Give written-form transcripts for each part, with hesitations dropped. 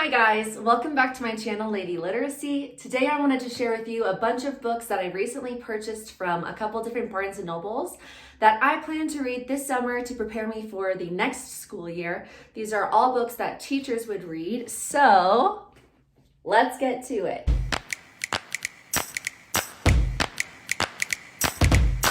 Hi guys, welcome back to my channel, Lady Literacy. Today I wanted to share with you a bunch of books that I recently purchased from a couple different Barnes & Nobles that I plan to read this summer to prepare me for the next school year. These are all books that teachers would read, so let's get to it.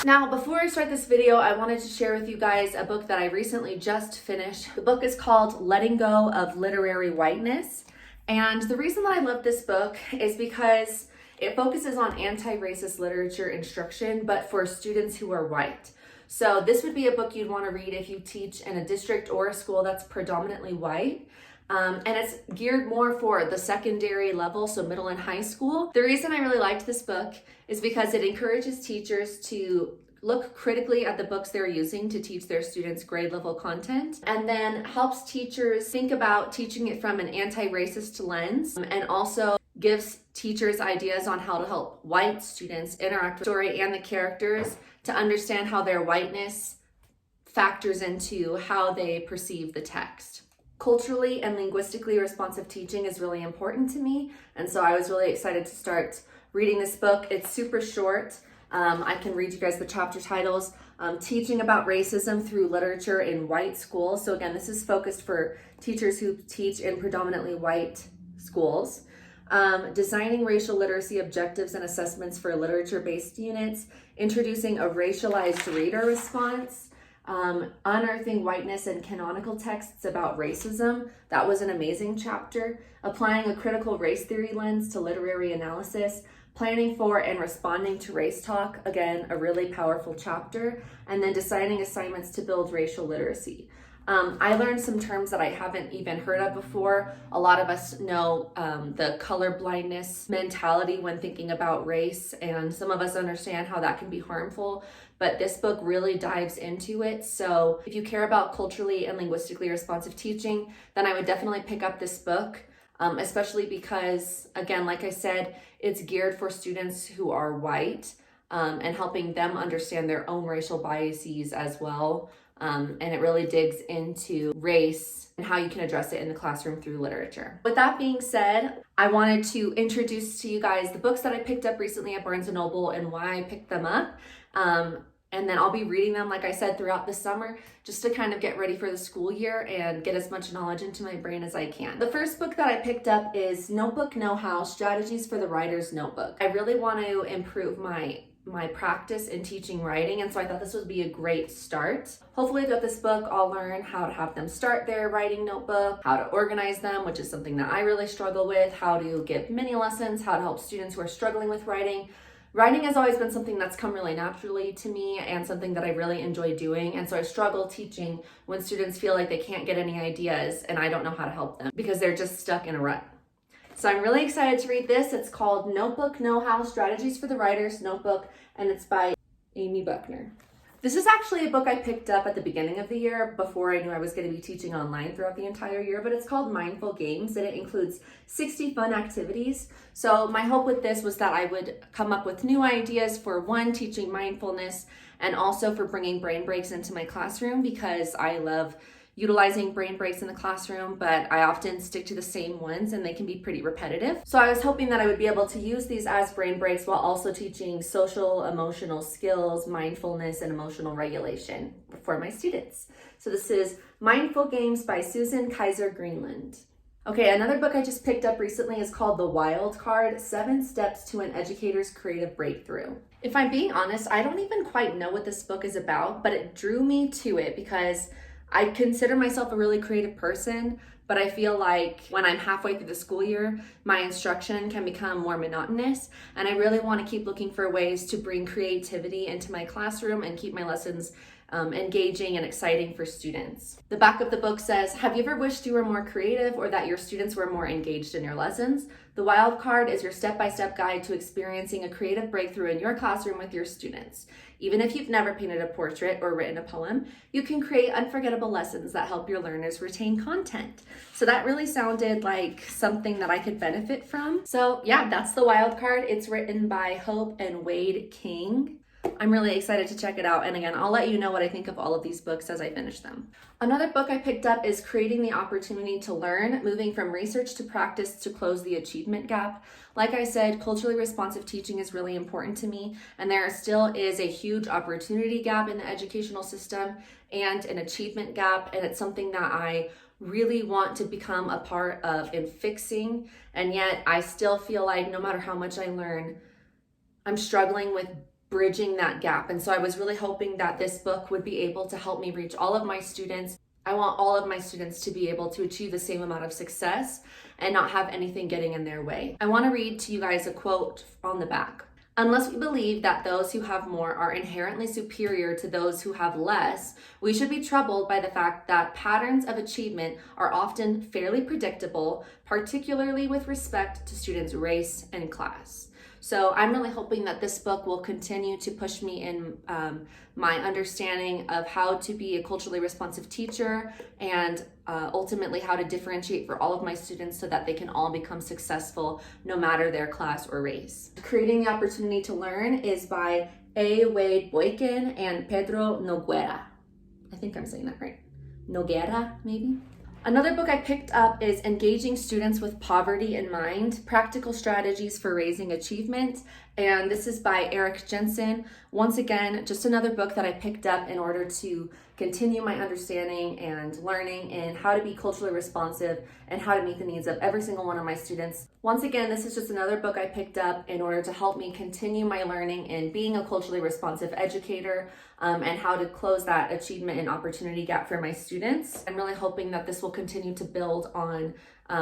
Now, before I start this video, I wanted to share with you guys a book that I recently just finished. The book is called Letting Go of Literary Whiteness. And the reason that I love this book is because it focuses on anti-racist literature instruction, but for students who are white. So this would be a book you'd want to read if you teach in a district or a school that's predominantly white. And it's geared more for the secondary level, so middle and high school. The reason I really liked this book is because it encourages teachers to look critically at the books they're using to teach their students grade level content, and then helps teachers think about teaching it from an anti-racist lens, and also gives teachers ideas on how to help white students interact with the story and the characters to understand how their whiteness factors into how they perceive the text. Culturally and linguistically responsive teaching is really important to me, and so I was really excited to start reading this book. It's super short. I can read you guys the chapter titles. Teaching about racism through literature in white schools. So again, this is focused for teachers who teach in predominantly white schools. Designing racial literacy objectives and assessments for literature-based units. Introducing a racialized reader response. Unearthing whiteness in canonical texts about racism. That was an amazing chapter. Applying a critical race theory lens to literary analysis. Planning for and responding to race talk. Again, a really powerful chapter. And then designing assignments to build racial literacy. I learned some terms that I haven't even heard of before. A lot of us know the color blindness mentality when thinking about race, and some of us understand how that can be harmful, but this book really dives into it. So if you care about culturally and linguistically responsive teaching, then I would definitely pick up this book, especially because, again, like I said, it's geared for students who are white, and helping them understand their own racial biases as well. And it really digs into race and how you can address it in the classroom through literature. With that being said, I wanted to introduce to you guys the books that I picked up recently at Barnes & Noble and why I picked them up. And then I'll be reading them, like I said, throughout the summer, just to kind of get ready for the school year and get as much knowledge into my brain as I can. The first book that I picked up is Notebook Know-How, Strategies for the Writer's Notebook. I really want to improve my practice in teaching writing, and so I thought this would be a great start. Hopefully with this book, I'll learn how to have them start their writing notebook, how to organize them, which is something that I really struggle with, how to give mini lessons, how to help students who are struggling with writing. Writing has always been something that's come really naturally to me and something that I really enjoy doing, and so I struggle teaching when students feel like they can't get any ideas and I don't know how to help them because they're just stuck in a rut. So I'm really excited to read this. It's called Notebook Know-How, Strategies for the Writer's Notebook, and it's by Amy Buckner. This is actually a book I picked up at the beginning of the year before I knew I was going to be teaching online throughout the entire year, but it's called Mindful Games, and it includes 60 fun activities. So my hope with this was that I would come up with new ideas for, one, teaching mindfulness, and also for bringing brain breaks into my classroom, because I love utilizing brain breaks in the classroom, but I often stick to the same ones and they can be pretty repetitive. So I was hoping that I would be able to use these as brain breaks while also teaching social, emotional skills, mindfulness, and emotional regulation for my students. So this is Mindful Games by Susan Kaiser Greenland. Okay, another book I just picked up recently is called The Wild Card, 7 Steps to an Educator's Creative Breakthrough. If I'm being honest, I don't even quite know what this book is about, but it drew me to it because I consider myself a really creative person, but I feel like when I'm halfway through the school year, my instruction can become more monotonous, and I really want to keep looking for ways to bring creativity into my classroom and keep my lessons engaging and exciting for students. The back of the book says, have you ever wished you were more creative or that your students were more engaged in your lessons? The Wild Card is your step-by-step guide to experiencing a creative breakthrough in your classroom with your students. Even if you've never painted a portrait or written a poem, you can create unforgettable lessons that help your learners retain content. So that really sounded like something that I could benefit from. So yeah, that's The Wild Card. It's written by Hope and Wade King. I'm really excited to check it out. And again, I'll let you know what I think of all of these books as I finish them. Another book I picked up is Creating the Opportunity to Learn, Moving from Research to Practice to Close the Achievement Gap. Like I said, culturally responsive teaching is really important to me, and there still is a huge opportunity gap in the educational system and an achievement gap, and it's something that I really want to become a part of in fixing, and yet I still feel like no matter how much I learn, I'm struggling with bridging that gap. And so I was really hoping that this book would be able to help me reach all of my students. I want all of my students to be able to achieve the same amount of success and not have anything getting in their way. I want to read to you guys a quote on the back. Unless we believe that those who have more are inherently superior to those who have less, we should be troubled by the fact that patterns of achievement are often fairly predictable, particularly with respect to students' race and class. So I'm really hoping that this book will continue to push me in my understanding of how to be a culturally responsive teacher and ultimately how to differentiate for all of my students so that they can all become successful no matter their class or race. Creating the Opportunity to Learn is by A. Wade Boykin and Pedro Noguera. I think I'm saying that right. Noguera, maybe? Another book I picked up is Engaging Students with Poverty in Mind, Practical Strategies for Raising Achievement, and this is by Eric Jensen. Once again, just another book that I picked up in order to continue my understanding and learning in how to be culturally responsive and how to meet the needs of every single one of my students. Once again, this is just another book I picked up in order to help me continue my learning in being a culturally responsive educator and how to close that achievement and opportunity gap for my students. I'm really hoping that this will continue to build on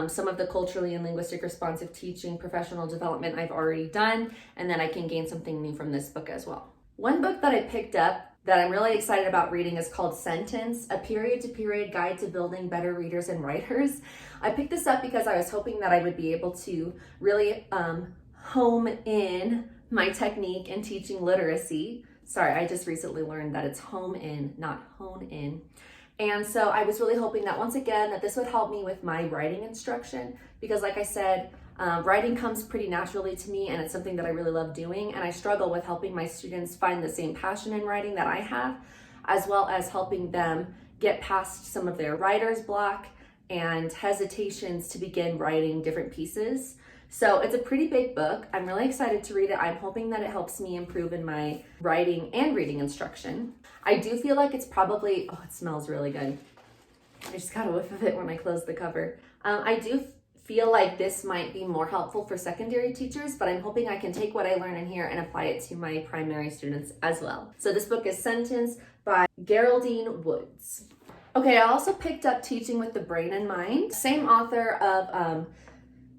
some of the culturally and linguistic responsive teaching professional development I've already done, and then I can gain something new from this book as well. One book that I picked up that I'm really excited about reading is called Sentence, A Period-to-Period Guide to Building Better Readers and Writers. I picked this up because I was hoping that I would be able to really home in my technique in teaching literacy. Sorry, I just recently learned that it's home in, not hone in. And so I was really hoping that once again, that this would help me with my writing instruction, because like I said, writing comes pretty naturally to me and it's something that I really love doing, and I struggle with helping my students find the same passion in writing that I have, as well as helping them get past some of their writer's block and hesitations to begin writing different pieces. So it's a pretty big book. I'm really excited to read it. I'm hoping that it helps me improve in my writing and reading instruction. I do feel like it's probably, oh, it smells really good. I just got a whiff of it when I closed the cover. I do feel like this might be more helpful for secondary teachers, but I'm hoping I can take what I learn in here and apply it to my primary students as well. So this book is Sentence by Geraldine Woods. Okay, I also picked up Teaching with the Brain in Mind. Same author of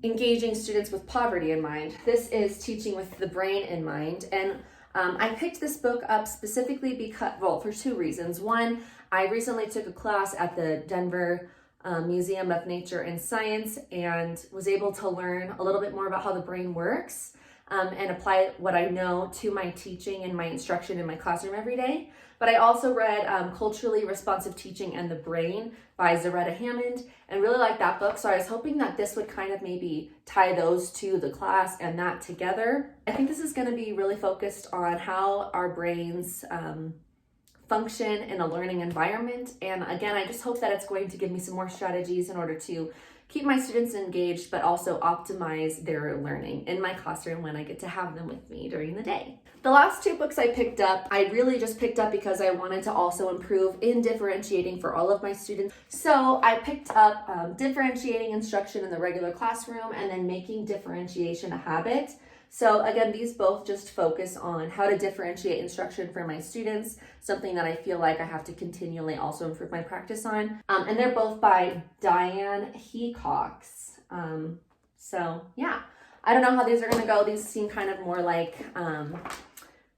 Engaging Students with Poverty in Mind. This is Teaching with the Brain in Mind. And I picked this book up specifically because, well, for two reasons. One, I recently took a class at the Denver Museum of Nature and Science and was able to learn a little bit more about how the brain works and apply what I know to my teaching and my instruction in my classroom every day. But I also read Culturally Responsive Teaching and the Brain by Zoretta Hammond and really liked that book. So I was hoping that this would kind of maybe tie those to the class and that together. I think this is going to be really focused on how our brains function in a learning environment. And again, I just hope that it's going to give me some more strategies in order to keep my students engaged, but also optimize their learning in my classroom when I get to have them with me during the day. The last two books I picked up, I really just picked up because I wanted to also improve in differentiating for all of my students. So I picked up Differentiating Instruction in the Regular Classroom and then Making Differentiation a Habit. So again, these both just focus on how to differentiate instruction for my students, something that I feel like I have to continually also improve my practice on. And they're both by Diane Hecox. So yeah, I don't know how these are gonna go. These seem kind of more like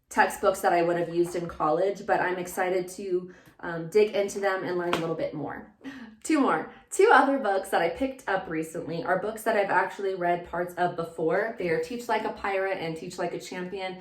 textbooks that I would have used in college, but I'm excited to dig into them and learn a little bit more. Two other books that I picked up recently are books that I've actually read parts of before. They are Teach Like a Pirate and Teach Like a Champion.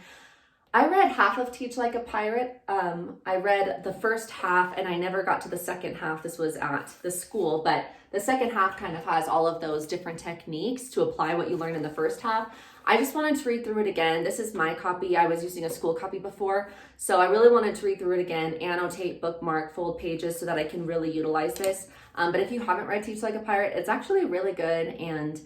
I read half of Teach Like a Pirate. I read the first half and I never got to the second half. This was at the school, but the second half kind of has all of those different techniques to apply what you learned in the first half. I just wanted to read through it again. This is my copy. I was using a school copy before, so I really wanted to read through it again, annotate, bookmark, fold pages so that I can really utilize this. But if you haven't read Teach Like a Pirate, it's actually really good, and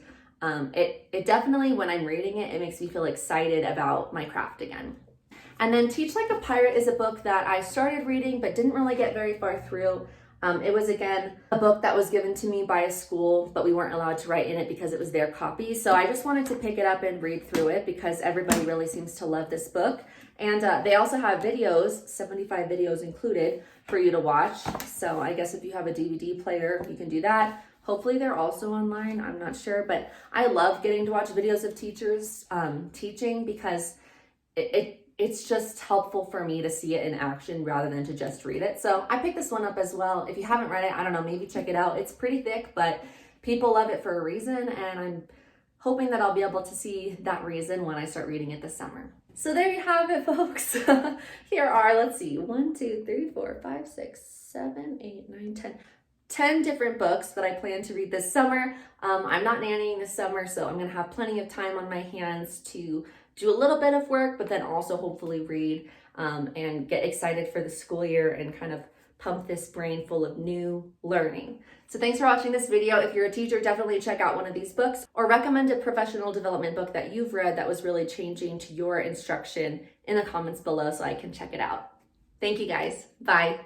it definitely, when I'm reading it, it makes me feel excited about my craft again. And then Teach Like a Pirate is a book that I started reading but didn't really get very far through. It was, again, a book that was given to me by a school, but we weren't allowed to write in it because it was their copy. So I just wanted to pick it up and read through it because everybody really seems to love this book. And they also have videos, 75 videos included, for you to watch. So I guess if you have a DVD player, you can do that. Hopefully they're also online, I'm not sure. But I love getting to watch videos of teachers teaching because it's just helpful for me to see it in action rather than to just read it. So I picked this one up as well. If you haven't read it, I don't know, maybe check it out. It's pretty thick, but people love it for a reason, and I'm hoping that I'll be able to see that reason when I start reading it this summer. So there you have it, folks. Here are, let's see, 1, 2, 3, 4, 5, 6, 7, 8, 9, 10 different books that I plan to read this summer. I'm not nannying this summer, so I'm gonna have plenty of time on my hands to do a little bit of work, but then also hopefully read and get excited for the school year and kind of pump this brain full of new learning. So thanks for watching this video. If you're a teacher, definitely check out one of these books or recommend a professional development book that you've read that was really changing to your instruction in the comments below so I can check it out. Thank you guys. Bye.